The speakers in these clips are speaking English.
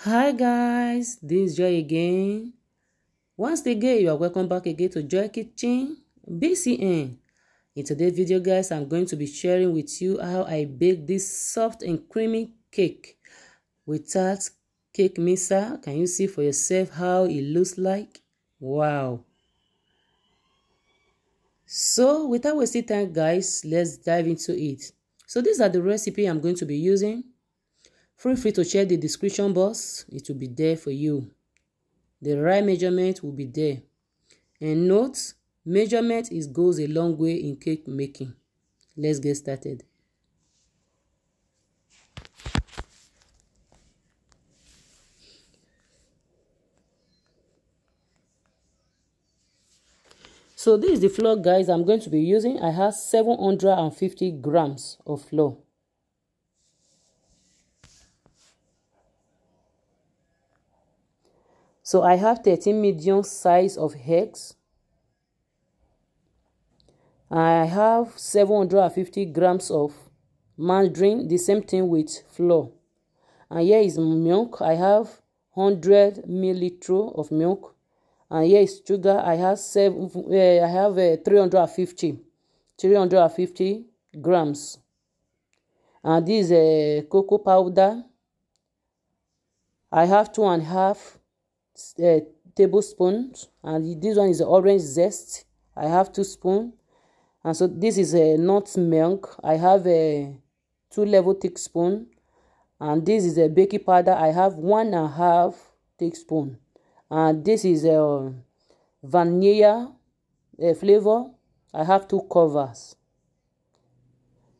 Hi guys, this is Joy again. Once again, you are welcome back again to Joy Kitchen BCN. In today's video guys, I'm going to be sharing with you how I bake this soft and creamy cake without cake mixer. Can you see for yourself how it looks like? Wow. So without wasting time guys, let's dive into it. So these are the recipe I'm going to be using. Feel free to check the description box. It will be there for you. The right measurement will be there. And note, measurement goes a long way in cake making. Let's get started. So this is the flour guys I'm going to be using. I have 750 grams of flour. So I have 13 medium size of eggs. I have 750 grams of margarine, the same thing with flour. And here is milk. I have 100 milliliters of milk. And here is sugar. I have 350 grams. And this is cocoa powder. I have 2.5 tablespoons, and this one is orange zest. I have 2 spoons. And so this is a nutmeg. I have a 2-level teaspoon. And this is a baking powder. I have 1.5 teaspoon. And this is a vanilla flavor. I have 2 covers.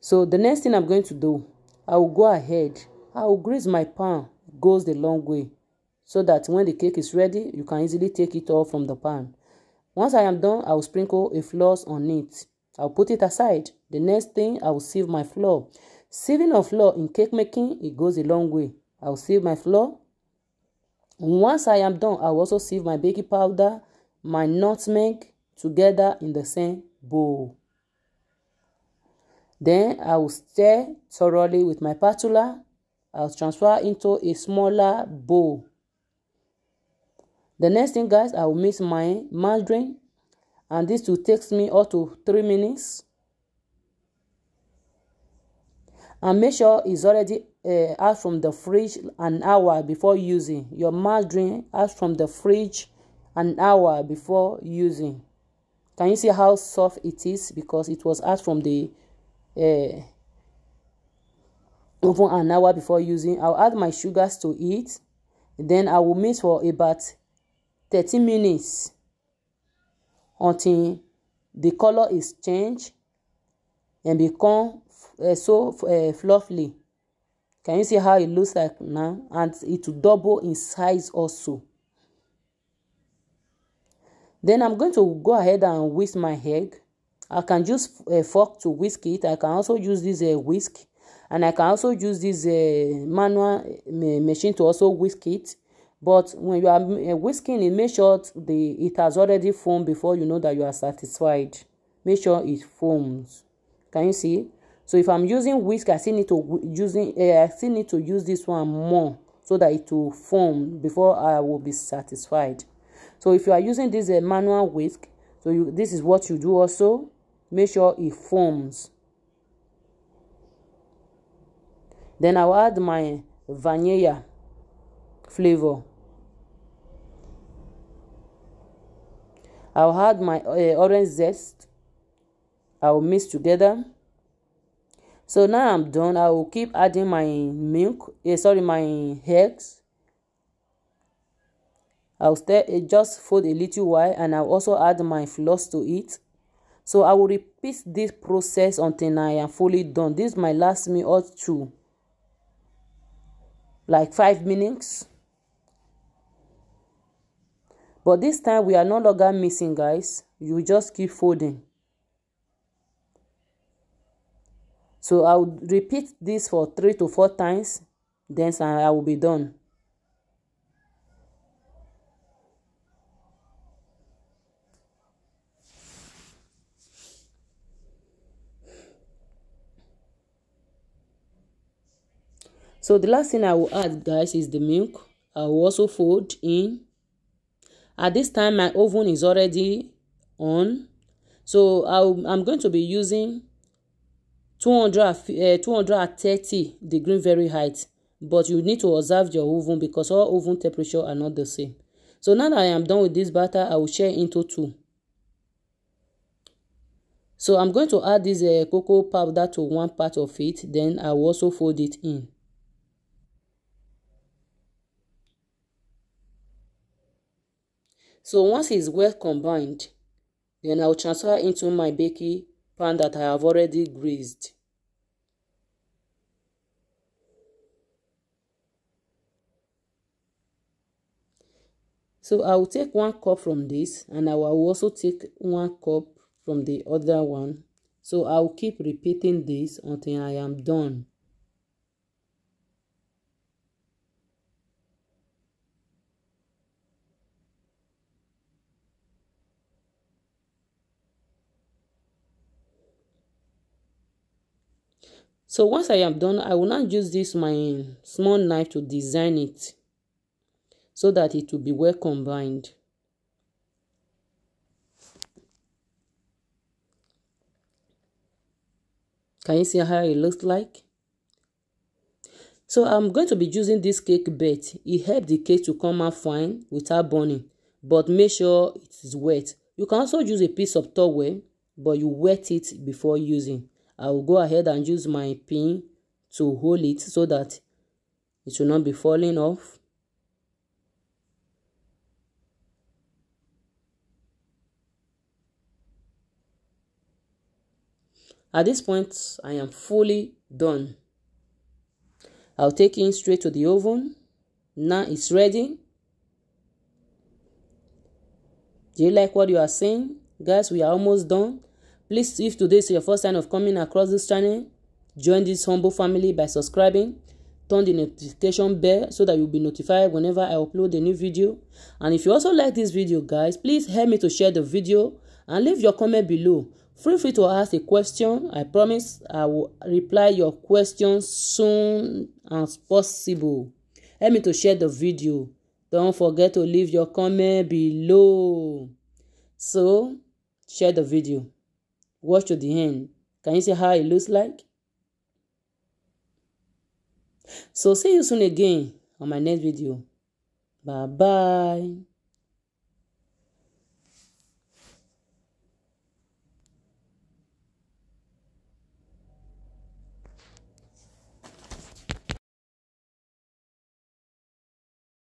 So the next thing I'm going to do, I will go ahead. I will grease my pan. It goes the long way, so that when the cake is ready, you can easily take it off from the pan. Once I am done, I will sprinkle a flour on it. I'll put it aside. The next thing, I will sieve my flour. Sieving of flour in cake making, it goes a long way. I'll sieve my flour. Once I am done, I will also sieve my baking powder, my nutmeg together in the same bowl. Then I will stir thoroughly with my spatula. I'll transfer into a smaller bowl. The next thing guys, I will mix my margarine, and this will take me up to 3 minutes. And make sure it's already out from the fridge an hour before using. Your margarine out from the fridge an hour before using. Can you see how soft it is? Because it was out from the oven an hour before using. I'll add my sugars to it. Then I will mix for about 30 minutes until the color is changed and become so fluffy. Can you see how it looks like now? And it will double in size also. Then I'm going to go ahead and whisk my egg. I can use a fork to whisk it. I can also use this whisk, and I can also use this manual machine to also whisk it. But when you are whisking it, make sure it has already foamed before you know that you are satisfied. Make sure it foams. Can you see? So if I'm using whisk, I still need to use this one more so that it will foam before I will be satisfied. So if you are using this manual whisk, so this is what you do also. Make sure it foams. Then I'll add my vanilla flavor. I'll add my orange zest. I'll mix together. So now I'm done. I will keep adding my my eggs. I'll just fold a little while, and I'll also add my flours to it. So I will repeat this process until I am fully done. This might last me up to like 5 minutes. But this time we are no longer mixing guys. You just keep folding. So I will repeat this for 3 to 4 times. Then I will be done. So the last thing I will add guys is the milk. I will also fold in. At this time, my oven is already on. So I'm going to be using 230 degree Fahrenheit. But you need to observe your oven because all oven temperature are not the same. So now that I am done with this batter, I will share into two. So I'm going to add this cocoa powder to one part of it. Then I will also fold it in. So once it's well combined, then I'll transfer into my baking pan that I have already greased. So I will take 1 cup from this, and I will also take 1 cup from the other one. So I will keep repeating this until I am done. So once I am done, I will now use this my small knife to design it so that it will be well combined. Can you see how it looks like? So I'm going to be using this cake bait. It helps the cake to come out fine without burning, but make sure it is wet. You can also use a piece of towel, but you wet it before using. I will go ahead and use my pin to hold it so that it will not be falling off. At this point, I am fully done. I'll take it straight to the oven. Now it's ready. Do you like what you are seeing? Guys, we are almost done. Please, if today is your first time of coming across this channel, join this humble family by subscribing. Turn the notification bell so that you'll be notified whenever I upload a new video. And if you also like this video, guys, please help me to share the video and leave your comment below. Feel free to ask a question. I promise I will reply your questions soon as possible. Help me to share the video. Don't forget to leave your comment below. So, share the video. Watch to the end. Can you see how it looks like? So, see you soon again on my next video. Bye-bye.